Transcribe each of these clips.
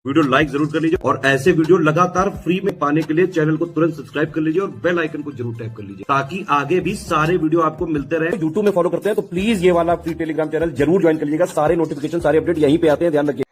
Video like जरूर कर लीजिए और ऐसे वीडियो लगातार फ्री में पाने के लिए चैनल को तुरंत सब्सक्राइब कर लीजिए और बेल आइकन को जरूर टैप कर लीजिए ताकि आगे भी सारे वीडियो आपको मिलते रहे। यूट्यूब में फॉलो करते हैं तो प्लीज ये वाला फ्री टेलीग्राम चैनल जरूर ज्वाइन कर लीजिएगा। सारे नोटिफिकेशन सारे अपडेट यहीं पे आते हैं, ध्यान रखिए।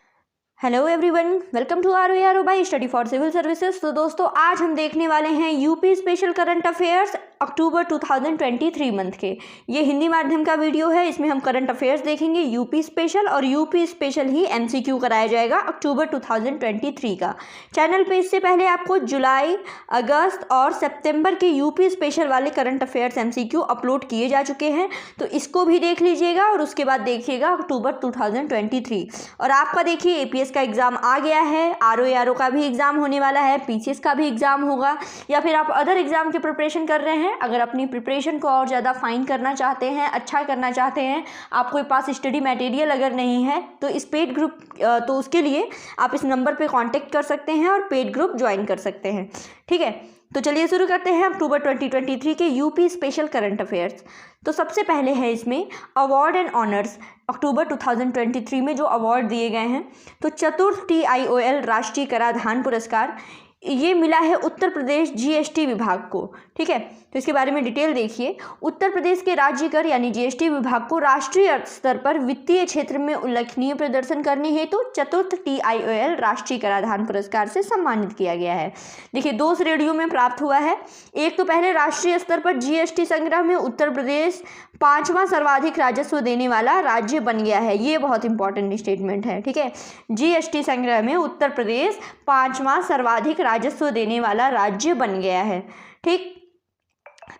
Hello everyone, welcome to R by study for civil services. तो दोस्तों आज हम देखने वाले हैं UP special current affairs October 2023 month के। ये हिंदी माध्यम का वीडियो है, इसमें हम करंट अफेयर्स देखेंगे यूपी स्पेशल, और यूपी स्पेशल ही एमसीक्यू कराया जाएगा अक्टूबर 2023 का। चैनल पे इससे पहले आपको जुलाई, अगस्त और सितंबर के यूपी स्पेशल वाले करंट अफेयर्स एमसीक्यू अपलोड किए जा चुके हैं, तो इसको भी देख लीजिएगा और उसके बाद देखिएगा अक्टूबर 2023। और आपका देखिए एपीएस का एग्जाम आ गया है, आरओ का भी एग्जाम होने वाला है, पीसीएस का भी एग्जाम होगा, या फिर आप अदर एग्जाम की प्रिपरेशन कर रहे हैं। अगर अपनी प्रिपरेशन को और ज़्यादा फाइन करना चाहते हैं, अच्छा करना चाहते हैं, आपके पास स्टडी मटेरियल अगर नहीं है तो इस पेड ग्रुप तो उसके लिए आप इस नंबर पे कांटेक्ट कर सकते हैं और पेड ग्रुप ज्वाइन कर सकते हैं। ठीक है, तो चलिए शुरू करते हैं अक्टूबर 2023 के यूपी स्पेशल करंट अफेयर्स। तो सबसे पहले है इसमें अवार्ड एंड ऑनर्स। अक्टूबर 2023 में जो अवार्ड दिए गए हैं, तो चतुर्थ TIOL राष्ट्रीय कराधान पुरस्कार ये मिला है उत्तर प्रदेश GST विभाग को। ठीक है, तो इसके बारे में डिटेल देखिए। उत्तर प्रदेश के राज्य कर यानी GST विभाग को राष्ट्रीय स्तर पर वित्तीय क्षेत्र में उल्लेखनीय प्रदर्शन करने हेतु चतुर्थ TIOL राष्ट्रीय कराधान पुरस्कार से सम्मानित किया गया है। देखिए, दो श्रेणियों में प्राप्त हुआ है। एक तो पहले राष्ट्रीय स्तर पर GST संग्रह में उत्तर प्रदेश 5वां सर्वाधिक राजस्व देने वाला राज्य बन गया है। ये बहुत इंपॉर्टेंट स्टेटमेंट है। ठीक है, GST संग्रह में उत्तर प्रदेश 5वां सर्वाधिक राजस्व देने वाला राज्य बन गया है। ठीक,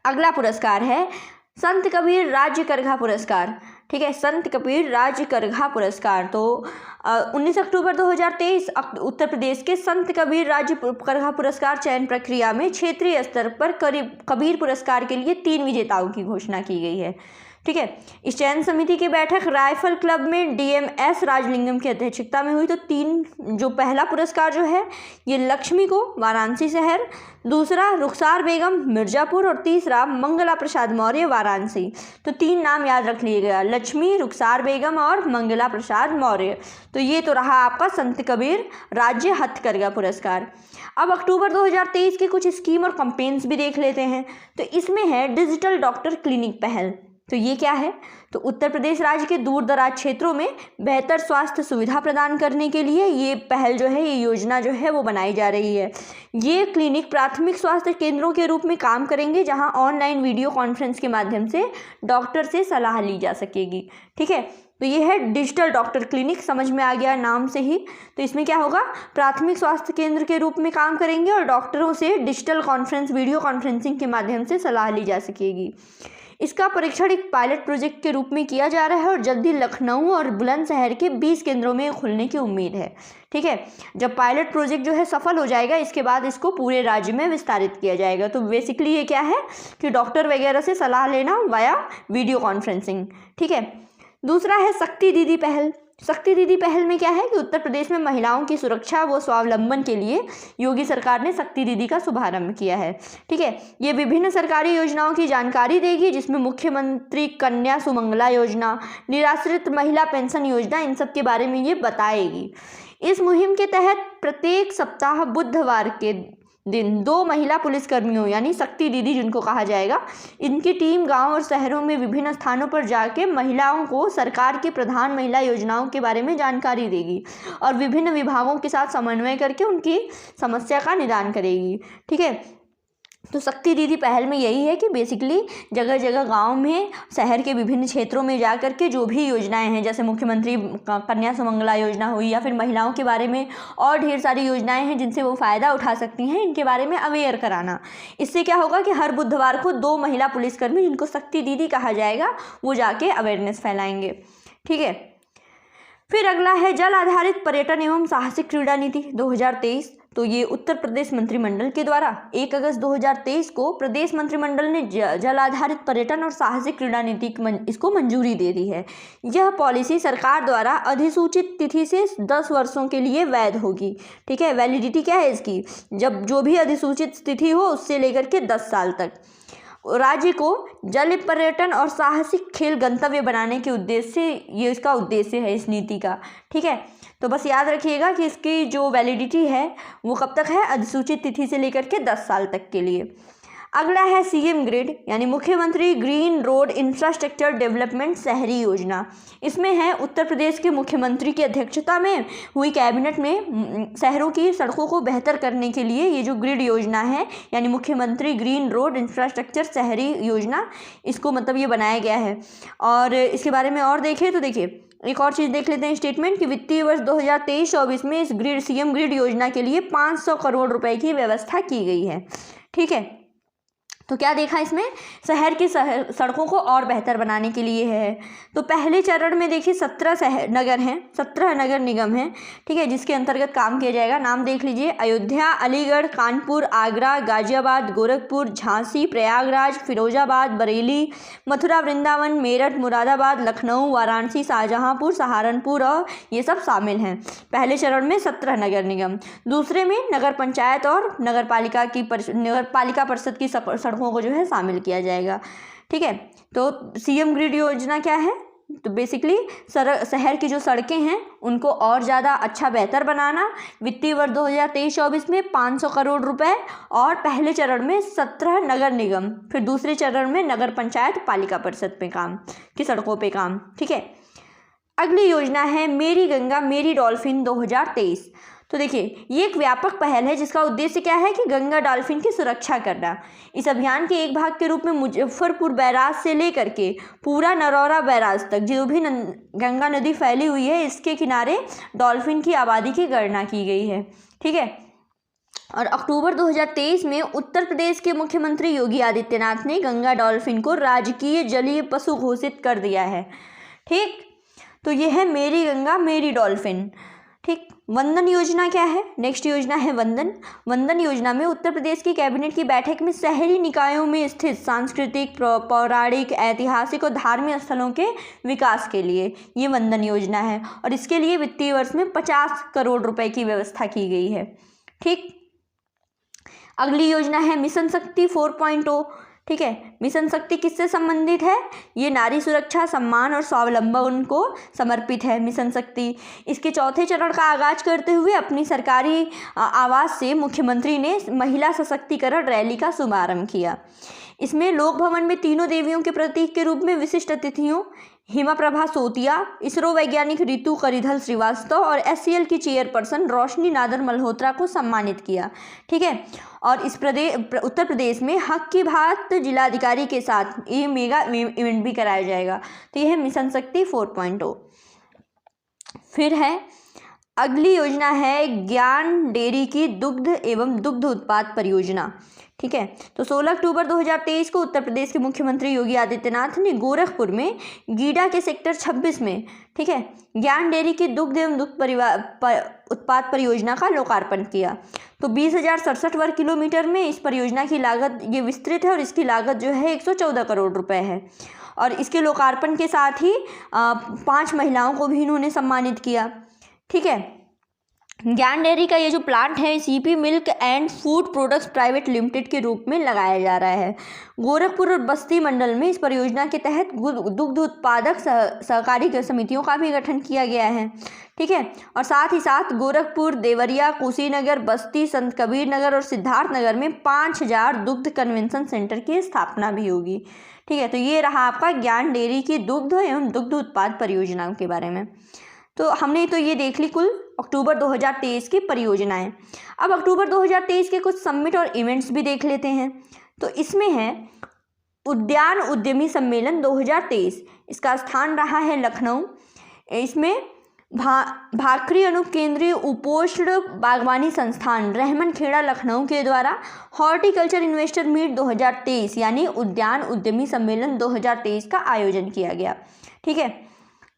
अगला पुरस्कार है संत कबीर राज्य करघा पुरस्कार। ठीक है, संत कबीर राज्य करघा पुरस्कार। तो 19 अक्टूबर 2023 उत्तर प्रदेश के संत कबीर राज्य करघा पुरस्कार चयन प्रक्रिया में क्षेत्रीय स्तर पर कबीर पुरस्कार के लिए 3 विजेताओं की घोषणा की गई है। ठीक है, इस चयन समिति की बैठक राइफल क्लब में DMS राजलिंगम की अध्यक्षता में हुई। तो 3 जो पहला पुरस्कार जो है ये लक्ष्मी को वाराणसी शहर, दूसरा रुखसार बेगम मिर्जापुर और तीसरा मंगला प्रसाद मौर्य वाराणसी। तो 3 नाम याद रख लीजिएगा, लक्ष्मी, रुखसार बेगम और मंगला प्रसाद मौर्य। तो ये तो रहा आपका संत कबीर राज्य हथकरघा पुरस्कार। अब अक्टूबर 2023 के कुछ स्कीम और कैंपेन्स भी देख लेते हैं। तो इसमें है डिजिटल डॉक्टर क्लिनिक पहल। तो ये क्या है? तो उत्तर प्रदेश राज्य के दूर दराज क्षेत्रों में बेहतर स्वास्थ्य सुविधा प्रदान करने के लिए ये पहल जो है, ये योजना जो है वो बनाई जा रही है। ये क्लिनिक प्राथमिक स्वास्थ्य केंद्रों के रूप में काम करेंगे जहां ऑनलाइन वीडियो कॉन्फ्रेंस के माध्यम से डॉक्टर से सलाह ली जा सकेगी। ठीक है, तो ये है डिजिटल डॉक्टर क्लिनिक, समझ में आ गया नाम से ही। तो इसमें क्या होगा, प्राथमिक स्वास्थ्य केंद्र के रूप में काम करेंगे और डॉक्टरों से डिजिटल कॉन्फ्रेंस, वीडियो कॉन्फ्रेंसिंग के माध्यम से सलाह ली जा सकेगी। इसका परीक्षण एक पायलट प्रोजेक्ट के रूप में किया जा रहा है और जल्दी लखनऊ और बुलंदशहर के 20 केंद्रों में खुलने की उम्मीद है। ठीक है, जब पायलट प्रोजेक्ट जो है सफल हो जाएगा, इसके बाद इसको पूरे राज्य में विस्तारित किया जाएगा। तो बेसिकली ये क्या है कि डॉक्टर वगैरह से सलाह लेना वाया वीडियो कॉन्फ्रेंसिंग। ठीक है, दूसरा है शक्ति दीदी पहल। शक्ति दीदी पहल में क्या है कि उत्तर प्रदेश में महिलाओं की सुरक्षा व स्वावलंबन के लिए योगी सरकार ने शक्ति दीदी का शुभारंभ किया है। ठीक है, ये विभिन्न सरकारी योजनाओं की जानकारी देगी, जिसमें मुख्यमंत्री कन्या सुमंगला योजना, निराश्रित महिला पेंशन योजना, इन सब के बारे में ये बताएगी। इस मुहिम के तहत प्रत्येक सप्ताह बुधवार के दिन 2 महिला पुलिसकर्मियों यानी शक्ति दीदी जिनको कहा जाएगा, इनकी टीम गांव और शहरों में विभिन्न स्थानों पर जाके महिलाओं को सरकार की प्रधान महिला योजनाओं के बारे में जानकारी देगी और विभिन्न विभागों के साथ समन्वय करके उनकी समस्या का निदान करेगी। ठीक है, तो शक्ति दीदी पहल में यही है कि बेसिकली जगह जगह गांव में, शहर के विभिन्न क्षेत्रों में जा कर के जो भी योजनाएं हैं, जैसे मुख्यमंत्री कन्या सुमंगला योजना हुई या फिर महिलाओं के बारे में और ढेर सारी योजनाएं हैं जिनसे वो फ़ायदा उठा सकती हैं, इनके बारे में अवेयर कराना। इससे क्या होगा कि हर बुधवार को 2 महिला पुलिसकर्मी जिनको शक्ति दीदी कहा जाएगा वो जाके अवेयरनेस फैलाएंगे। ठीक है, फिर अगला है जल आधारित पर्यटन एवं साहसिक क्रीड़ा नीति 2023। तो ये उत्तर प्रदेश मंत्रिमंडल के द्वारा 1 अगस्त 2023 को प्रदेश मंत्रिमंडल ने जल आधारित पर्यटन और साहसिक क्रीड़ा नीति इसको मंजूरी दे दी है। यह पॉलिसी सरकार द्वारा अधिसूचित तिथि से 10 वर्षों के लिए वैध होगी। ठीक है, वैलिडिटी क्या है इसकी, जब जो भी अधिसूचित तिथि हो उससे लेकर के 10 साल तक। राज्य को जल पर्यटन और साहसिक खेल गंतव्य बनाने के उद्देश्य से ये इसका उद्देश्य है इस नीति का। ठीक है, तो बस याद रखिएगा कि इसकी जो वैलिडिटी है वो कब तक है, अधिसूचित तिथि से लेकर के 10 साल तक के लिए। अगला है सीएम ग्रिड यानी मुख्यमंत्री ग्रीन रोड इंफ्रास्ट्रक्चर डेवलपमेंट शहरी योजना। इसमें है उत्तर प्रदेश के मुख्यमंत्री की अध्यक्षता में हुई कैबिनेट में शहरों की सड़कों को बेहतर करने के लिए ये जो ग्रिड योजना है यानी मुख्यमंत्री ग्रीन रोड इंफ्रास्ट्रक्चर शहरी योजना, इसको मतलब ये बनाया गया है। और इसके बारे में और देखें तो देखिए एक और चीज़ देख लेते हैं स्टेटमेंट कि वित्तीय वर्ष 2023-24 में इस सीएम ग्रिड योजना के लिए 500 करोड़ रुपए की व्यवस्था की गई है। ठीक है, तो क्या देखा इसमें, शहर की सड़कों को और बेहतर बनाने के लिए है। तो पहले चरण में देखिए 17 नगर हैं, 17 नगर निगम हैं। ठीक है, जिसके अंतर्गत काम किया जाएगा। नाम देख लीजिए, अयोध्या, अलीगढ़, कानपुर, आगरा, गाजियाबाद, गोरखपुर, झांसी, प्रयागराज, फिरोजाबाद, बरेली, मथुरा, वृंदावन, मेरठ, मुरादाबाद, लखनऊ, वाराणसी, शाहजहांपुर, सहारनपुर और ये सब शामिल हैं। पहले चरण में 17 नगर निगम। दूसरे में नगर पंचायत और नगर पालिका परिषद की सड़कों को जो है शामिल किया जाएगा। ठीक है, तो सीएम ग्रिड योजना क्या है, तो बेसिकली शहर की जो सड़कें हैं उनको और ज़्यादा अच्छा बेहतर बनाना। वित्तीय वर्ष 2023-24 में 500 करोड़ रुपए और पहले चरण में 17 नगर निगम, फिर दूसरे चरण में नगर पंचायत पालिका परिषद पे काम की सड़कों पे काम। ठीक है, अगली योजना है मेरी गंगा मेरी डॉल्फिन 2023। तो देखिए ये एक व्यापक पहल है जिसका उद्देश्य क्या है कि गंगा डॉल्फिन की सुरक्षा करना। इस अभियान के एक भाग के रूप में मुजफ्फरपुर बैराज से लेकर के पूरा नरौरा बैराज तक जो भी गंगा नदी फैली हुई है इसके किनारे डॉल्फिन की आबादी की गणना की गई है। ठीक है, और अक्टूबर 2023 में उत्तर प्रदेश के मुख्यमंत्री योगी आदित्यनाथ ने गंगा डॉल्फिन को राजकीय जलीय पशु घोषित कर दिया है। ठीक, तो ये है मेरी गंगा मेरी डॉल्फिन। ठीक, वंदन योजना क्या है, नेक्स्ट योजना है वंदन योजना में उत्तर प्रदेश की कैबिनेट की बैठक में शहरी निकायों में स्थित सांस्कृतिक, पौराणिक, ऐतिहासिक और धार्मिक स्थलों के विकास के लिए ये वंदन योजना है और इसके लिए वित्तीय वर्ष में 50 करोड़ रुपए की व्यवस्था की गई है। ठीक, अगली योजना है मिशन शक्ति 4.0। ठीक है, मिशन शक्ति किससे संबंधित है, ये नारी सुरक्षा, सम्मान और स्वावलंबन को समर्पित है मिशन शक्ति। इसके चौथे चरण का आगाज करते हुए अपनी सरकारी आवास से मुख्यमंत्री ने महिला सशक्तिकरण रैली का शुभारंभ किया। इसमें लोक भवन में तीनों देवियों के प्रतीक के रूप में विशिष्ट अतिथियों हिमा प्रभा सोतिया, इसरो वैज्ञानिक रितु करिधल श्रीवास्तव और एससीएल की चेयरपर्सन रोशनी नादर मल्होत्रा को सम्मानित किया। ठीक है, और इस उत्तर प्रदेश में हक की बात जिलाधिकारी के साथ ये मेगा इवेंट भी कराया जाएगा। तो यह है मिशन शक्ति 4.0। फिर है अगली योजना है ज्ञान डेयरी की दुग्ध एवं दुग्ध उत्पाद परियोजना। ठीक है, तो 16 अक्टूबर 2023 को उत्तर प्रदेश के मुख्यमंत्री योगी आदित्यनाथ ने गोरखपुर में गीडा के सेक्टर 26 में, ठीक है, ज्ञान डेयरी की दुग्ध एवं दुग्ध उत्पाद परियोजना का लोकार्पण किया। तो 20,067 वर्ग किलोमीटर में इस परियोजना की लागत ये विस्तृत है और इसकी लागत जो है 114 करोड़ रुपए है। और इसके लोकार्पण के साथ ही 5 महिलाओं को भी इन्होंने सम्मानित किया। ठीक है, ज्ञान डेयरी का ये जो प्लांट है CP milk and food products private limited के रूप में लगाया जा रहा है। गोरखपुर और बस्ती मंडल में इस परियोजना के तहत दुग्ध उत्पादक सहकारी समितियों का भी गठन किया गया है। ठीक है, और साथ ही साथ गोरखपुर, देवरिया, कुशीनगर, बस्ती, संत कबीर नगर और सिद्धार्थ नगर में 5000 दुग्ध कन्वेंशन सेंटर की स्थापना भी होगी। ठीक है, तो ये रहा आपका ज्ञान डेयरी की दुग्ध एवं दुग्ध उत्पाद परियोजनाओं के बारे में। तो हमने तो ये देख ली कुल अक्टूबर 2023 की परियोजनाएं। अब अक्टूबर 2023 के कुछ समिट और इवेंट्स भी देख लेते हैं। तो इसमें है उद्यान उद्यमी सम्मेलन 2023, इसका स्थान रहा है लखनऊ। इसमें भाखरी अनुप केंद्रीय उपोष्ण बागवानी संस्थान रहमन खेड़ा लखनऊ के द्वारा हॉर्टिकल्चर इन्वेस्टर मीट 2023 यानी उद्यान उद्यमी सम्मेलन 2023 का आयोजन किया गया। ठीक है,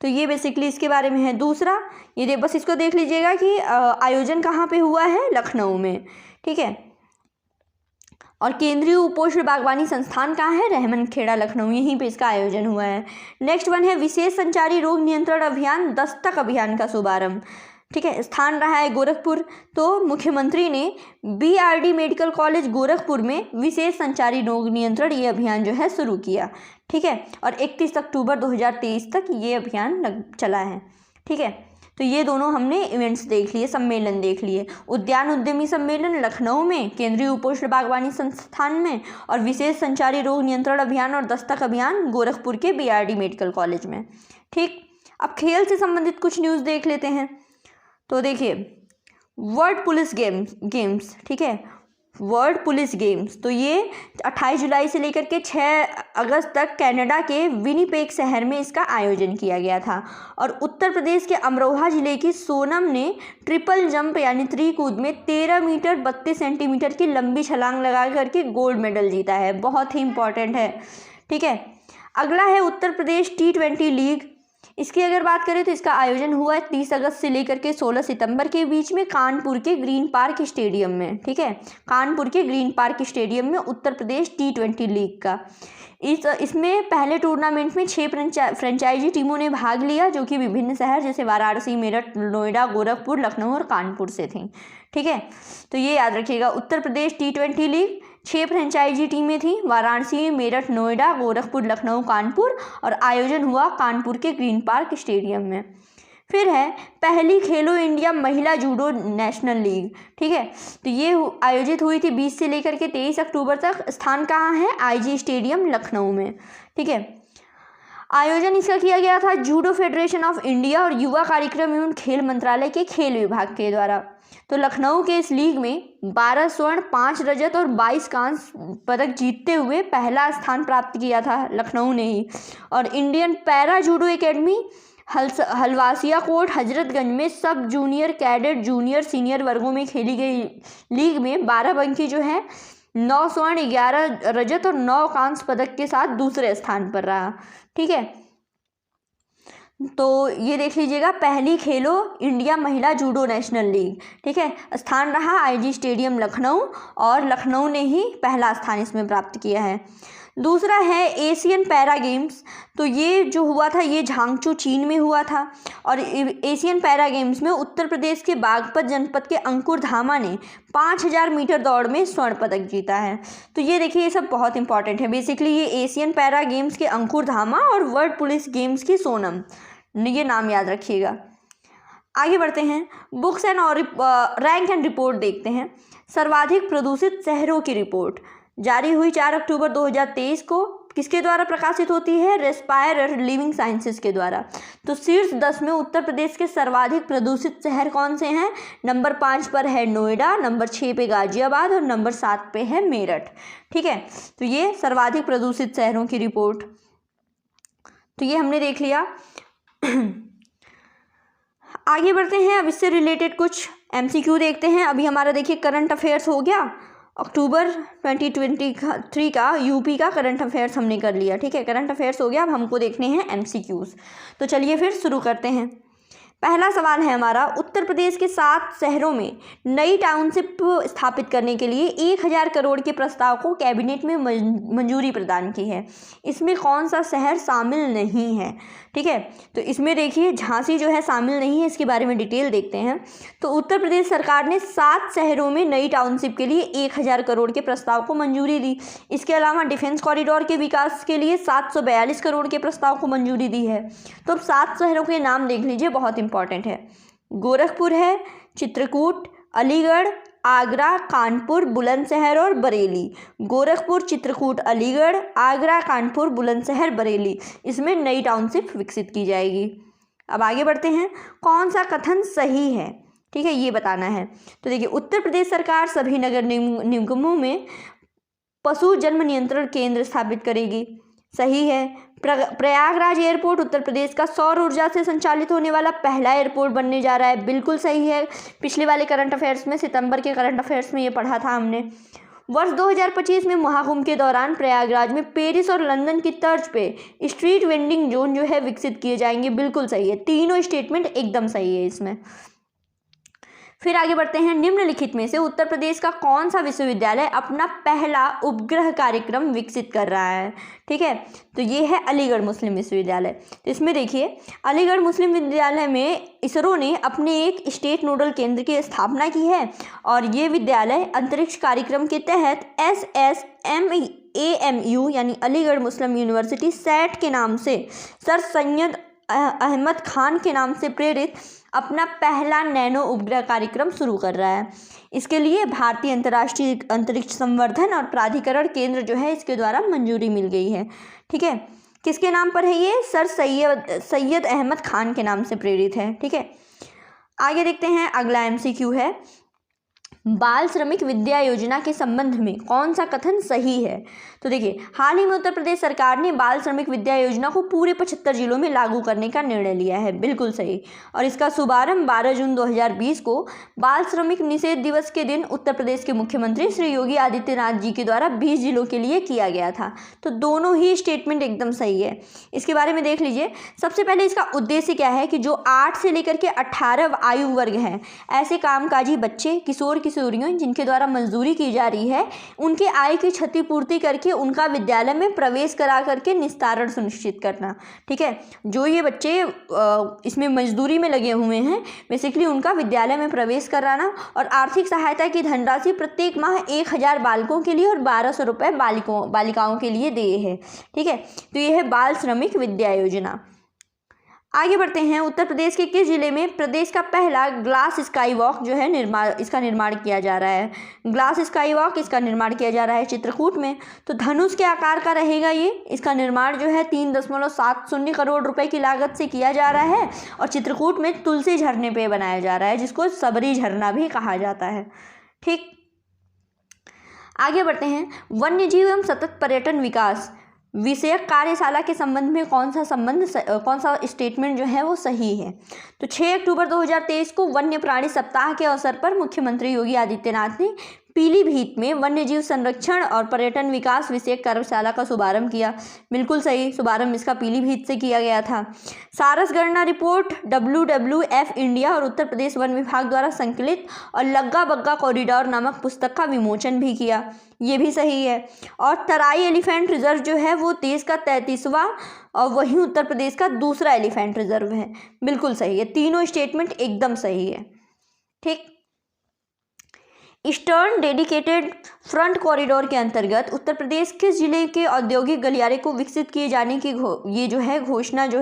तो ये बेसिकली इसके बारे में है। दूसरा ये बस इसको देख लीजिएगा कि आयोजन कहाँ पे हुआ है, लखनऊ में। ठीक है, और केंद्रीय उपोष्ण बागवानी संस्थान कहाँ है, रहमन खेड़ा लखनऊ, यहीं पे इसका आयोजन हुआ है। नेक्स्ट वन है विशेष संचारी रोग नियंत्रण अभियान दस्तक अभियान का शुभारंभ। ठीक है, स्थान रहा है गोरखपुर। तो मुख्यमंत्री ने BRD मेडिकल कॉलेज गोरखपुर में विशेष संचारी रोग नियंत्रण ये अभियान जो है शुरू किया। ठीक है, और 31 अक्टूबर 2023 तक ये अभियान चला है। ठीक है, तो ये दोनों हमने इवेंट्स देख लिए, सम्मेलन देख लिए। उद्यान उद्यमी सम्मेलन लखनऊ में, केंद्रीय उपोष्ण बागवानी संस्थान में, और विशेष संचारी रोग नियंत्रण अभियान और दस्तक अभियान गोरखपुर के BRD मेडिकल कॉलेज में। ठीक, अब खेल से संबंधित कुछ न्यूज़ देख लेते हैं। तो देखिए, वर्ल्ड पुलिस गेम्स, ठीक है, वर्ल्ड पुलिस गेम्स, तो ये 28 जुलाई से लेकर के 6 अगस्त तक कनाडा के विनिपेग शहर में इसका आयोजन किया गया था। और उत्तर प्रदेश के अमरोहा जिले की सोनम ने ट्रिपल जंप यानी त्रिकूद में 13 मीटर 32 सेंटीमीटर की लंबी छलांग लगा करके गोल्ड मेडल जीता है। बहुत ही इंपॉर्टेंट है। ठीक है, अगला है उत्तर प्रदेश T20 लीग। इसकी अगर बात करें तो इसका आयोजन हुआ है 30 अगस्त से लेकर के 16 सितंबर के बीच में कानपुर के ग्रीन पार्क स्टेडियम में। ठीक है, कानपुर के ग्रीन पार्क स्टेडियम में उत्तर प्रदेश T20 लीग का इसमें पहले टूर्नामेंट में 6 फ्रेंचाइजी टीमों ने भाग लिया, जो कि विभिन्न शहर जैसे वाराणसी, मेरठ, नोएडा, गोरखपुर, लखनऊ और कानपुर से थी। ठीक है, तो ये याद रखिएगा, Uttar Pradesh T20 league 6 franchise टीमें थीं, वाराणसी, मेरठ, नोएडा, गोरखपुर, लखनऊ, कानपुर, और आयोजन हुआ कानपुर के ग्रीन पार्क स्टेडियम में। फिर है पहली खेलो इंडिया महिला जूडो नेशनल लीग। ठीक है, तो ये आयोजित हुई थी 20 से लेकर के 23 अक्टूबर तक। स्थान कहाँ है? IG स्टेडियम लखनऊ में। ठीक है, आयोजन इसका किया गया था जूडो फेडरेशन ऑफ इंडिया और युवा कार्यक्रम एवं खेल मंत्रालय के खेल विभाग के द्वारा। तो लखनऊ के इस लीग में 12 स्वर्ण, 5 रजत और 22 कांस्य पदक जीतते हुए पहला स्थान प्राप्त किया था लखनऊ ने ही। और Indian para judo academy Halwasiya court Hazratganj में sub junior, cadet, junior, senior वर्गों में खेली गई लीग में 12 बंकी जो है 9 स्वर्ण, 11 रजत और 9 कांस्य पदक के साथ दूसरे स्थान पर रहा। ठीक है, तो ये देख लीजिएगा, पहली खेलो इंडिया महिला जूडो नेशनल लीग। ठीक है, स्थान रहा IG स्टेडियम लखनऊ और लखनऊ ने ही पहला स्थान इसमें प्राप्त किया है। दूसरा है एशियन पैरा गेम्स। तो ये जो हुआ था ये झांगचू चीन में हुआ था। और एशियन पैरा गेम्स में उत्तर प्रदेश के बागपत जनपद के अंकुर धामा ने 5000 मीटर दौड़ में स्वर्ण पदक जीता है। तो ये देखिए, ये सब बहुत इंपॉर्टेंट है। बेसिकली ये एशियन पैरा गेम्स के अंकुर धामा और वर्ल्ड पुलिस गेम्स की सोनम, ये नाम याद रखिएगा। आगे बढ़ते हैं, बुक्स एंड और रैंक एंड रिपोर्ट देखते हैं। सर्वाधिक प्रदूषित शहरों की रिपोर्ट जारी हुई 4 अक्टूबर 2023 को। किसके द्वारा प्रकाशित होती है? रेस्पायर लिविंग साइंसेस के द्वारा। तो शीर्ष 10 में उत्तर प्रदेश के सर्वाधिक प्रदूषित शहर कौन से हैं? नंबर 5 पर है नोएडा, नंबर 6 पे गाजियाबाद और नंबर 7 पे है मेरठ। ठीक है, तो ये सर्वाधिक प्रदूषित शहरों की रिपोर्ट, तो ये हमने देख लिया। आगे बढ़ते हैं, अब इससे रिलेटेड कुछ MCQ देखते हैं। अभी हमारा देखिए करंट अफेयर्स हो गया, अक्टूबर 2023 का यूपी का करंट अफेयर्स हमने कर लिया। ठीक है, करंट अफेयर्स हो गया। अब हमको देखने हैं MCQs। तो चलिए फिर शुरू करते हैं। पहला सवाल है हमारा, उत्तर प्रदेश के 7 शहरों में नई टाउनशिप स्थापित करने के लिए 1000 करोड़ के प्रस्ताव को कैबिनेट में मंजूरी प्रदान की है। इसमें कौन सा शहर शामिल नहीं है? ठीक है, तो इसमें देखिए झांसी जो है शामिल नहीं है, इसके बारे में डिटेल देखते हैं। तो उत्तर प्रदेश सरकार ने 7 शहरों में नई टाउनशिप के लिए 1000 करोड़ के प्रस्ताव को मंजूरी दी। इसके अलावा डिफेंस कॉरिडोर के विकास के लिए 742 करोड़ के प्रस्ताव को मंजूरी दी है। तो अब 7 शहरों के नाम देख लीजिए, बहुत इंपॉर्टेंट है। गोरखपुर है, चित्रकूट, अलीगढ़, आगरा, कानपुर, बुलंदशहर और बरेली। गोरखपुर, चित्रकूट, अलीगढ़, आगरा, कानपुर, बुलंदशहर, बरेली, इसमें नई टाउनशिप विकसित की जाएगी। अब आगे बढ़ते हैं, कौन सा कथन सही है? ठीक है, ये बताना है। तो देखिए, उत्तर प्रदेश सरकार सभी नगर निगमों में पशु जन्म नियंत्रण केंद्र स्थापित करेगी। सही है। प्रयागराज एयरपोर्ट उत्तर प्रदेश का सौर ऊर्जा से संचालित होने वाला पहला एयरपोर्ट बनने जा रहा है। बिल्कुल सही है। पिछले वाले करंट अफेयर्स में, सितंबर के करंट अफेयर्स में ये पढ़ा था हमने। वर्ष 2025 में महाकुंभ के दौरान प्रयागराज में पेरिस और लंदन की तर्ज पे स्ट्रीट वेंडिंग जोन जो है विकसित किए जाएंगे। बिल्कुल सही है, तीनों स्टेटमेंट एकदम सही है इसमें। फिर आगे बढ़ते हैं, निम्नलिखित में से उत्तर प्रदेश का कौन सा विश्वविद्यालय अपना पहला उपग्रह कार्यक्रम विकसित कर रहा है? ठीक है, तो ये है अलीगढ़ मुस्लिम विश्वविद्यालय। तो इसमें देखिए, अलीगढ़ मुस्लिम विद्यालय में इसरो ने अपने एक स्टेट नोडल केंद्र की स्थापना की है और ये विद्यालय अंतरिक्ष कार्यक्रम के तहत SSMAMU यानी अलीगढ़ मुस्लिम यूनिवर्सिटी सैट के नाम से सर सैयद अहमद खान के नाम से प्रेरित अपना पहला नैनो उपग्रह कार्यक्रम शुरू कर रहा है। इसके लिए भारतीय अंतर्राष्ट्रीय अंतरिक्ष संवर्धन और प्राधिकरण केंद्र जो है इसके द्वारा मंजूरी मिल गई है। ठीक है, किसके नाम पर है ये? सर सैयद अहमद खान के नाम से प्रेरित है। ठीक है, आगे देखते हैं, अगला MCQ है, बाल श्रमिक विद्या योजना के संबंध में कौन सा कथन सही है? तो देखिए, हाल ही में उत्तर प्रदेश सरकार ने बाल श्रमिक विद्या योजना को पूरे 75 जिलों में लागू करने का निर्णय लिया है, बिल्कुल सही। और इसका शुभारंभ 12 जून 2020 को बाल श्रमिक निषेध दिवस के दिन उत्तर प्रदेश के मुख्यमंत्री श्री योगी आदित्यनाथ जी के द्वारा 20 जिलों के लिए किया गया था। तो दोनों ही स्टेटमेंट एकदम सही है। इसके बारे में देख लीजिए, सबसे पहले इसका उद्देश्य क्या है कि जो 8 से लेकर के 18 आयु वर्ग हैं, ऐसे कामकाजी बच्चे, किशोर किशोरियों जिनके द्वारा मजदूरी की जा रही है, उनके आय की क्षतिपूर्ति करके उनका विद्यालय में प्रवेश करा करके निस्तारण सुनिश्चित करना। ठीक है, जो ये बच्चे इसमें मजदूरी में लगे हुए हैं, बेसिकली उनका विद्यालय में प्रवेश कराना और आर्थिक सहायता की धनराशि प्रत्येक माह 1000 बालकों के लिए और 1200 रुपये बालिकाओं के लिए दिए हैं। ठीक है, तो ये है बाल श्रमिक विद्या योजना। आगे बढ़ते हैं, उत्तर प्रदेश के किस जिले में प्रदेश का पहला ग्लास स्काई वॉक जो है इसका निर्माण किया जा रहा है? ग्लास स्काई वॉक इसका निर्माण किया जा रहा है चित्रकूट में। तो धनुष के आकार का रहेगा ये। इसका निर्माण जो है 3.70 करोड़ रुपए की लागत से किया जा रहा है और चित्रकूट में तुलसी झरने पे बनाया जा रहा है, जिसको सबरी झरना भी कहा जाता है। ठीक, आगे बढ़ते हैं, वन्य जीव एवं सतत पर्यटन विकास विषयक कार्यशाला के संबंध में कौन सा स्टेटमेंट जो है वो सही है? तो 6 अक्टूबर 2023 को वन्य प्राणी सप्ताह के अवसर पर मुख्यमंत्री योगी आदित्यनाथ ने पीलीभीत में वन्य जीव संरक्षण और पर्यटन विकास विषयक कार्यशाला का शुभारंभ किया। बिल्कुल सही, शुभारंभ इसका पीलीभीत से किया गया था। सारस गणना रिपोर्ट WWF इंडिया और उत्तर प्रदेश वन विभाग द्वारा संकलित और लग्गा बग्गा कॉरिडोर नामक पुस्तक का विमोचन भी किया, ये भी सही है। और तराई एलिफेंट रिजर्व जो है वो देश का 33वां और वहीं उत्तर प्रदेश का दूसरा एलिफेंट रिजर्व है, बिल्कुल सही है। तीनों स्टेटमेंट एकदम सही है। ठीक, ईस्टर्न डेडिकेटेड फ्रंट कॉरिडोर के अंतर्गत उत्तर प्रदेश किस जिले के औद्योगिक गलियारे को विकसित किए जाने की ये जो है योजना जो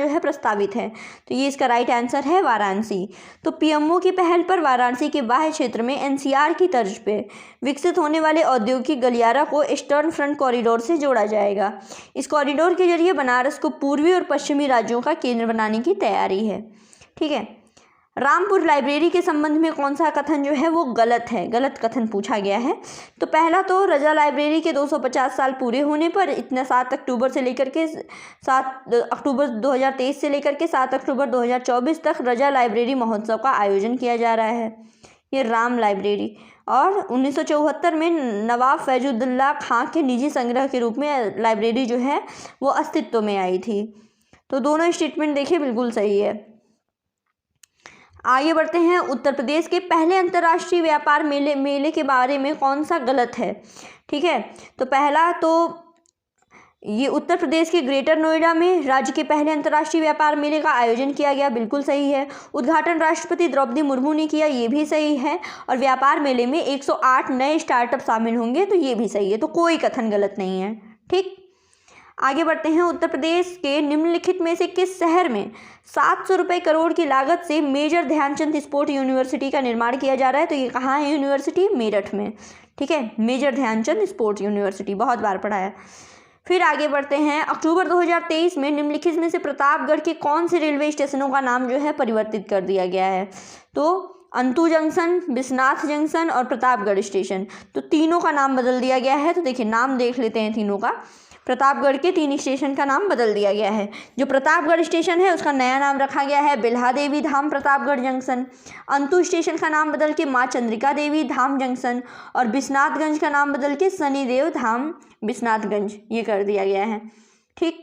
है प्रस्तावित है? तो ये इसका राइट आंसर है वाराणसी। तो PMO की पहल पर वाराणसी के बाह्य क्षेत्र में NCR की तर्ज पे विकसित होने वाले औद्योगिक गलियारा को ईस्टर्न फ्रंट कॉरिडोर से जोड़ा जाएगा। इस कॉरिडोर के जरिए बनारस को पूर्वी और पश्चिमी राज्यों का केंद्र बनाने की तैयारी है। ठीक है, रामपुर लाइब्रेरी के संबंध में कौन सा कथन जो है वो गलत है? गलत कथन पूछा गया है। तो पहला, तो रजा लाइब्रेरी के 250 साल पूरे होने पर इतना 7 अक्टूबर 2023 से लेकर के 7 अक्टूबर 2024 तक रजा लाइब्रेरी महोत्सव का आयोजन किया जा रहा है। ये राम लाइब्रेरी। और 1974 में नवाब फैजुद्दौला खां के निजी संग्रह के रूप में लाइब्रेरी जो है वो अस्तित्व में आई थी। तो दोनों स्टेटमेंट देखिए बिल्कुल सही है। आगे बढ़ते हैं, उत्तर प्रदेश के पहले अंतर्राष्ट्रीय व्यापार मेले के बारे में कौन सा गलत है? ठीक है, तो पहला, तो ये उत्तर प्रदेश के ग्रेटर नोएडा में राज्य के पहले अंतर्राष्ट्रीय व्यापार मेले का आयोजन किया गया, बिल्कुल सही है। उद्घाटन राष्ट्रपति द्रौपदी मुर्मू ने किया, ये भी सही है। और व्यापार मेले में 108 नए स्टार्टअप शामिल होंगे, तो ये भी सही है। तो कोई कथन गलत नहीं है। ठीक, आगे बढ़ते हैं, उत्तर प्रदेश के निम्नलिखित में से किस शहर में 700 रुपये करोड़ की लागत से मेजर ध्यानचंद स्पोर्ट यूनिवर्सिटी का निर्माण किया जा रहा है? तो ये कहाँ है यूनिवर्सिटी? मेरठ में। ठीक है, मेजर ध्यानचंद स्पोर्ट यूनिवर्सिटी, बहुत बार पढ़ा है। फिर आगे बढ़ते हैं, अक्टूबर 2023 में निम्नलिखित में से प्रतापगढ़ के कौन से रेलवे स्टेशनों का नाम जो है परिवर्तित कर दिया गया है? तो अंतु जंक्शन, बिस्नाथ जंक्शन और प्रतापगढ़ स्टेशन, तो तीनों का नाम बदल दिया गया है। तो देखिए, नाम देख लेते हैं तीनों का। प्रतापगढ़ के 3 स्टेशन का नाम बदल दिया गया है। जो प्रतापगढ़ स्टेशन है उसका नया नाम रखा गया है बिल्हा देवी धाम प्रतापगढ़ जंक्शन। अंतु स्टेशन का नाम बदल के माँ चंद्रिका देवी धाम जंक्शन और बिस्नाथगंज का नाम बदल के शनिदेव धाम बिस्नाथगंज, ये कर दिया गया है। ठीक,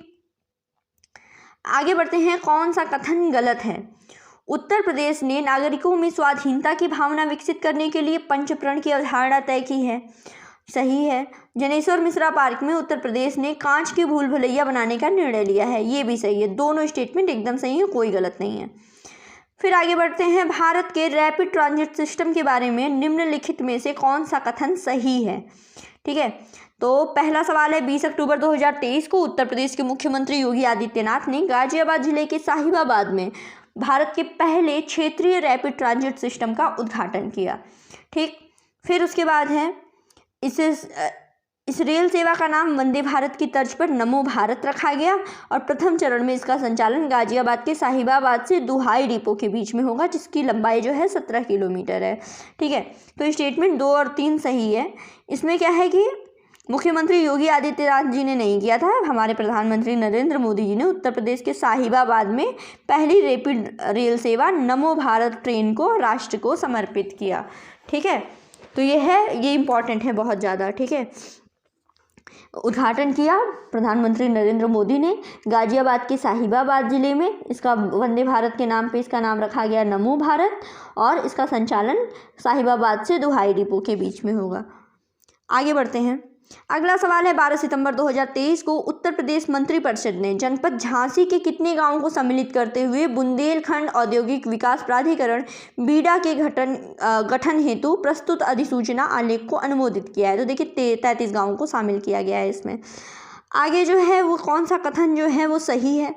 आगे बढ़ते हैं, कौन सा कथन गलत है? उत्तर प्रदेश ने नागरिकों में स्वाधीनता की भावना विकसित करने के लिए पंचप्रण की अवधारणा तय की है। सही है। जनेश्वर मिश्रा पार्क में उत्तर प्रदेश ने कांच की भूल भुलैया बनाने का निर्णय लिया है। ये भी सही है। दोनों स्टेटमेंट एकदम सही है, कोई गलत नहीं है। फिर आगे बढ़ते हैं। भारत के रैपिड ट्रांजिट सिस्टम के बारे में निम्नलिखित में से कौन सा कथन सही है? ठीक है, तो पहला सवाल है 20 अक्टूबर 2023 को उत्तर प्रदेश के मुख्यमंत्री योगी आदित्यनाथ ने गाजियाबाद जिले के साहिबाबाद में भारत के पहले क्षेत्रीय रैपिड ट्रांजिट सिस्टम का उद्घाटन किया। ठीक, फिर उसके बाद है इस रेल सेवा का नाम वंदे भारत की तर्ज पर नमो भारत रखा गया और प्रथम चरण में इसका संचालन गाजियाबाद के साहिबाबाद से दुहाई डिपो के बीच में होगा, जिसकी लंबाई जो है 17 किलोमीटर है। ठीक है, तो स्टेटमेंट 2 और 3 सही है। इसमें क्या है कि मुख्यमंत्री योगी आदित्यनाथ जी ने नहीं किया था, हमारे प्रधानमंत्री नरेंद्र मोदी जी ने उत्तर प्रदेश के साहिबाबाद में पहली रैपिड रेल सेवा नमो भारत ट्रेन को राष्ट्र को समर्पित किया। ठीक है, तो ये इम्पॉर्टेंट है बहुत ज़्यादा। ठीक है, उद्घाटन किया प्रधानमंत्री नरेंद्र मोदी ने गाजियाबाद के साहिबाबाद जिले में। इसका वंदे भारत के नाम पे इसका नाम रखा गया नमो भारत और इसका संचालन साहिबाबाद से दुहाई डिपो के बीच में होगा। आगे बढ़ते हैं। अगला सवाल है 12 सितंबर 2023 को उत्तर प्रदेश मंत्रिपरिषद ने जनपद झांसी के कितने गांवों को सम्मिलित करते हुए बुंदेलखंड औद्योगिक विकास प्राधिकरण बीडा के गठन हेतु प्रस्तुत अधिसूचना आलेख को अनुमोदित किया है? तो देखिए 33 गांवों को शामिल किया गया है इसमें। आगे जो है वो कौन सा कथन जो है वो सही है?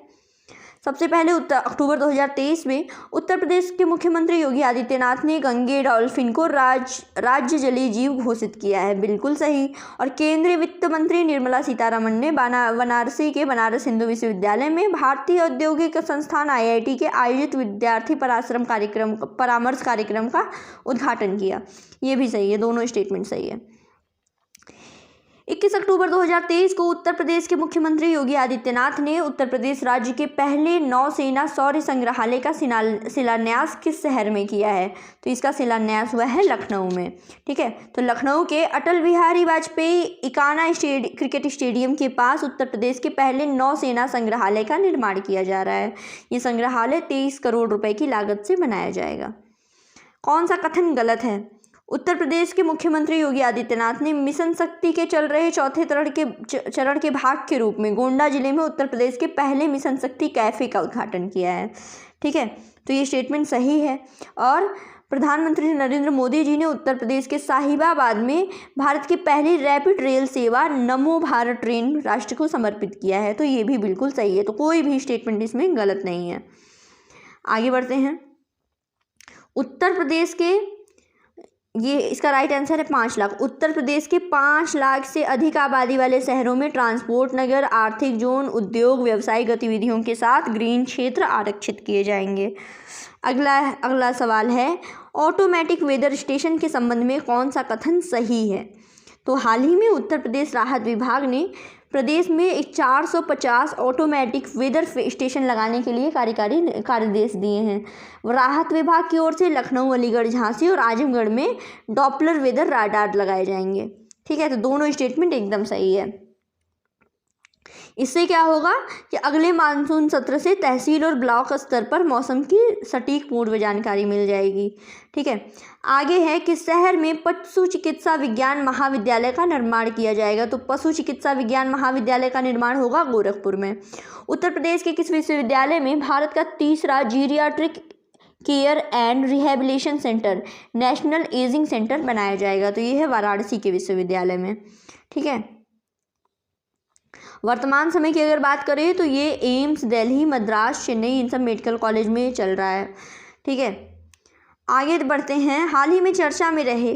सबसे पहले अक्टूबर 2023 में उत्तर प्रदेश के मुख्यमंत्री योगी आदित्यनाथ ने गंगे डॉल्फिन को राज्य जलीय जीव घोषित किया है। बिल्कुल सही। और केंद्रीय वित्त मंत्री निर्मला सीतारमण ने वाराणसी के बनारस हिंदू विश्वविद्यालय में भारतीय औद्योगिक संस्थान IIT के आयोजित विद्यार्थी परामर्श कार्यक्रम का उद्घाटन किया। ये भी सही है, दोनों स्टेटमेंट सही है। 21 अक्टूबर 2023 को उत्तर प्रदेश के मुख्यमंत्री योगी आदित्यनाथ ने उत्तर प्रदेश राज्य के पहले नौसेना शौर्य संग्रहालय का शिलान्यास किस शहर में किया है? तो इसका शिलान्यास हुआ है लखनऊ में। ठीक है, तो लखनऊ के अटल बिहारी वाजपेयी इकाना क्रिकेट स्टेडियम के पास उत्तर प्रदेश के पहले नौसेना संग्रहालय का निर्माण किया जा रहा है। ये संग्रहालय 23 करोड़ रुपए की लागत से बनाया जाएगा। कौन सा कथन गलत है? उत्तर प्रदेश के मुख्यमंत्री योगी आदित्यनाथ ने मिशन शक्ति के चल रहे चौथे चरण के भाग के रूप में गोंडा जिले में उत्तर प्रदेश के पहले मिशन शक्ति कैफे का उद्घाटन किया है। ठीक है, तो ये स्टेटमेंट सही है। और प्रधानमंत्री नरेंद्र मोदी जी ने उत्तर प्रदेश के साहिबाबाद में भारत की पहली रैपिड रेल सेवा नमो भारत ट्रेन राष्ट्र को समर्पित किया है। तो ये भी बिल्कुल सही है, तो कोई भी स्टेटमेंट इसमें गलत नहीं है। आगे बढ़ते हैं। उत्तर प्रदेश के इसका राइट आंसर है 5 लाख। उत्तर प्रदेश के 5 लाख से अधिक आबादी वाले शहरों में ट्रांसपोर्ट नगर, आर्थिक जोन, उद्योग, व्यवसायिक गतिविधियों के साथ ग्रीन क्षेत्र आरक्षित किए जाएंगे। अगला सवाल है ऑटोमेटिक वेदर स्टेशन के संबंध में कौन सा कथन सही है? तो हाल ही में उत्तर प्रदेश राहत विभाग ने प्रदेश में 450 ऑटोमेटिक वेदर स्टेशन लगाने के लिए कार्यादेश दिए हैं। राहत विभाग की ओर से लखनऊ, अलीगढ़, झांसी और आजमगढ़ में डॉपलर वेदर राडार लगाए जाएंगे। ठीक है, तो दोनों स्टेटमेंट एकदम सही है। इससे क्या होगा कि अगले मानसून सत्र से तहसील और ब्लॉक स्तर पर मौसम की सटीक पूर्व जानकारी मिल जाएगी। ठीक है, आगे है कि शहर में पशु चिकित्सा विज्ञान महाविद्यालय का निर्माण किया जाएगा। तो पशु चिकित्सा विज्ञान महाविद्यालय का निर्माण होगा गोरखपुर में। उत्तर प्रदेश के किस विश्वविद्यालय में भारत का तीसरा geriatric care and rehabilitation centre national ageing centre बनाया जाएगा? तो ये है वाराणसी के विश्वविद्यालय में। ठीक है, वर्तमान समय की अगर बात करें तो ये एम्स, दिल्ली, मद्रास, चेन्नई, इन सब मेडिकल कॉलेज में चल रहा है। ठीक है, आगे बढ़ते हैं। हाल ही में चर्चा में रहे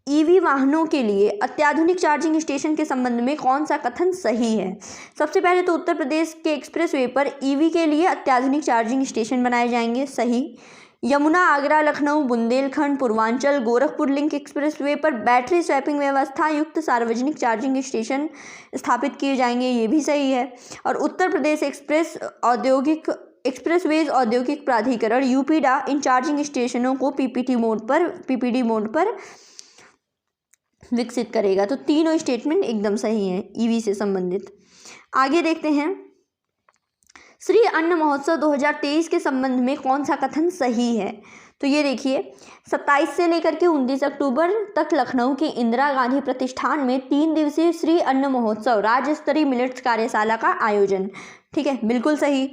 ईवी वाहनों के लिए अत्याधुनिक चार्जिंग स्टेशन के संबंध में कौन सा कथन सही है? सबसे पहले तो उत्तर प्रदेश के एक्सप्रेसवे पर ईवी के लिए अत्याधुनिक चार्जिंग स्टेशन बनाए जाएंगे। सही। यमुना, आगरा, लखनऊ, बुंदेलखंड, पूर्वांचल, गोरखपुर लिंक एक्सप्रेसवे पर बैटरी स्वैपिंग व्यवस्था युक्त सार्वजनिक चार्जिंग स्टेशन स्थापित किए जाएंगे। ये भी सही है। और उत्तर प्रदेश एक्सप्रेसवेज औद्योगिक प्राधिकरण यूपीडा इन चार्जिंग स्टेशनों को पीपीडी मोड पर विकसित करेगा। तो तीनों स्टेटमेंट एकदम सही हैं ईवी से संबंधित। आगे देखते हैं। श्री अन्न महोत्सव 2023 के संबंध में कौन सा कथन सही है? तो ये देखिए, 27 से लेकर के 29 अक्टूबर तक लखनऊ के इंदिरा गांधी प्रतिष्ठान में 3 दिवसीय श्री अन्न महोत्सव राज्य स्तरीय मिलेट्स कार्यशाला का आयोजन। ठीक है, बिल्कुल सही।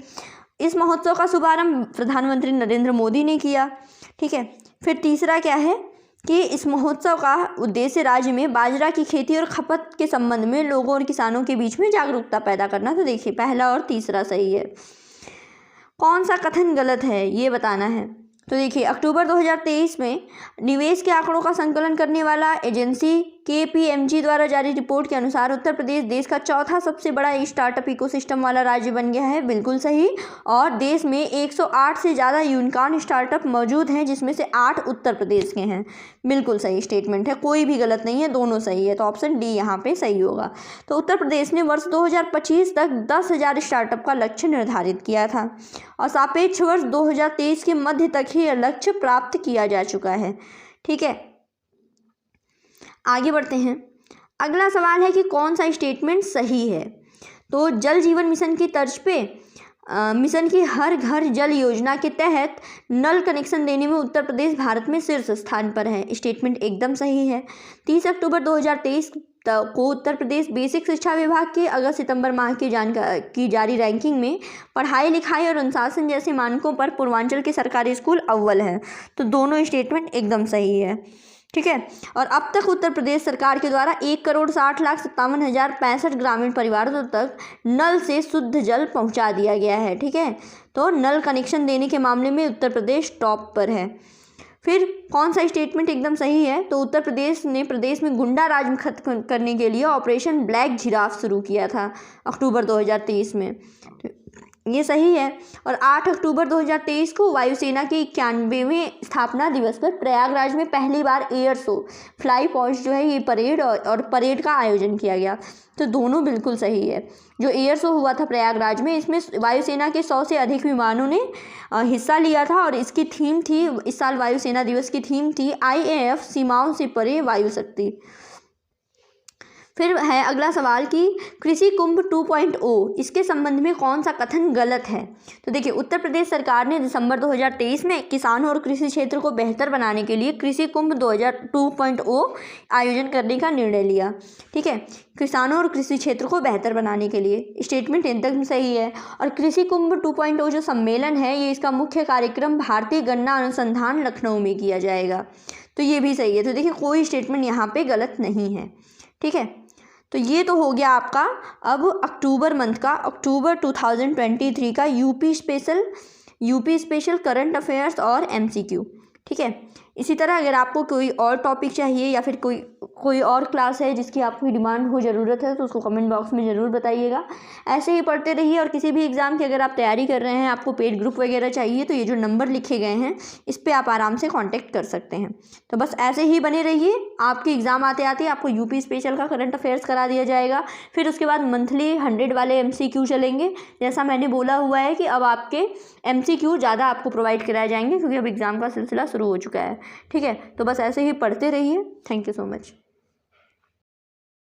इस महोत्सव का शुभारंभ प्रधानमंत्री नरेंद्र मोदी ने किया। ठीक है, फिर तीसरा क्या है कि इस महोत्सव का उद्देश्य राज्य में बाजरा की खेती और खपत के संबंध में लोगों और किसानों के बीच में जागरूकता पैदा करना। तो देखिए, पहला और तीसरा सही है। कौन सा कथन गलत है ये बताना है। तो देखिए, अक्टूबर 2023 में निवेश के आंकड़ों का संकलन करने वाला एजेंसी KPMG द्वारा जारी रिपोर्ट के अनुसार उत्तर प्रदेश देश का चौथा सबसे बड़ा स्टार्टअप इकोसिस्टम वाला राज्य बन गया है। बिल्कुल सही। और देश में 108 से ज़्यादा यूनिकॉर्न स्टार्टअप मौजूद हैं, जिसमें से 8 उत्तर प्रदेश के हैं। बिल्कुल सही स्टेटमेंट है, कोई भी गलत नहीं है, दोनों सही है। तो ऑप्शन डी यहाँ पे सही होगा। तो उत्तर प्रदेश ने वर्ष 2025 तक 10,000 स्टार्टअप का लक्ष्य निर्धारित किया था और सापेक्ष वर्ष 2023 के मध्य तक ही यह लक्ष्य प्राप्त किया जा चुका है। ठीक है, आगे बढ़ते हैं। अगला सवाल है कि कौन सा स्टेटमेंट सही है। तो जल जीवन मिशन की तर्ज पे मिशन की हर घर जल योजना के तहत नल कनेक्शन देने में उत्तर प्रदेश भारत में शीर्ष स्थान पर है। स्टेटमेंट एकदम सही है। 30 अक्टूबर 2023 को उत्तर प्रदेश बेसिक शिक्षा विभाग के अगस्त सितंबर माह की जारी रैंकिंग में पढ़ाई लिखाई और अनुशासन जैसे मानकों पर पूर्वांचल के सरकारी स्कूल अव्वल हैं। तो दोनों स्टेटमेंट एकदम सही है। ठीक है, और अब तक उत्तर प्रदेश सरकार के द्वारा 1,60,57,065 ग्रामीण परिवारों तक नल से शुद्ध जल पहुंचा दिया गया है। ठीक है, तो नल कनेक्शन देने के मामले में उत्तर प्रदेश टॉप पर है। फिर कौन सा स्टेटमेंट एकदम सही है। तो उत्तर प्रदेश ने प्रदेश में गुंडा राज खत्म करने के लिए ऑपरेशन ब्लैक जिराफ शुरू किया था अक्टूबर 2023 में। ये सही है। और 8 अक्टूबर 2023 को वायुसेना के 91वें स्थापना दिवस पर प्रयागराज में पहली बार एयर शो फ्लाई पास्ट जो है ये परेड और परेड का आयोजन किया गया। तो दोनों बिल्कुल सही है। जो एयर शो हुआ था प्रयागराज में, इसमें वायुसेना के 100 से अधिक विमानों ने हिस्सा लिया था और इसकी थीम थी, इस साल वायुसेना दिवस की थीम थी IAF सीमाओं से परे वायु शक्ति। फिर है अगला सवाल कि कृषि कुंभ 2.0 इसके संबंध में कौन सा कथन गलत है। तो देखिए, उत्तर प्रदेश सरकार ने दिसंबर 2023 में किसानों और कृषि क्षेत्र को बेहतर बनाने के लिए कृषि कुंभ 2.0 आयोजन करने का निर्णय लिया। ठीक है, किसानों और कृषि क्षेत्र को बेहतर बनाने के लिए। स्टेटमेंट एकदम सही है। और कृषि कुंभ 2.0 जो सम्मेलन है, ये इसका मुख्य कार्यक्रम भारतीय गन्ना अनुसंधान लखनऊ में किया जाएगा। तो ये भी सही है। तो देखिए, कोई स्टेटमेंट यहाँ पे गलत नहीं है। ठीक है, तो ये तो हो गया आपका अब अक्टूबर मंथ का, अक्टूबर 2023 का यूपी स्पेशल करंट अफेयर्स और MCQ। ठीक है, इसी तरह अगर आपको कोई और टॉपिक चाहिए या फिर कोई और क्लास है जिसकी आपकी डिमांड हो, ज़रूरत है, तो उसको कमेंट बॉक्स में ज़रूर बताइएगा। ऐसे ही पढ़ते रहिए। और किसी भी एग्ज़ाम की अगर आप तैयारी कर रहे हैं, आपको पेड ग्रुप वगैरह चाहिए, तो ये जो नंबर लिखे गए हैं इस पर आप आराम से कांटेक्ट कर सकते हैं। तो बस ऐसे ही बने रहिए। आपके एग्ज़ाम आते आते आपको यूपी स्पेशल का करंट अफेयर्स करा दिया जाएगा। फिर उसके बाद मंथली 100 वाले MCQ चलेंगे। जैसा मैंने बोला हुआ है कि अब आपके MCQ ज़्यादा आपको प्रोवाइड कराए जाएंगे, क्योंकि अब एग्ज़ाम का सिलसिला शुरू हो चुका है। ठीक है, तो बस ऐसे ही पढ़ते रहिए। Thank you so much.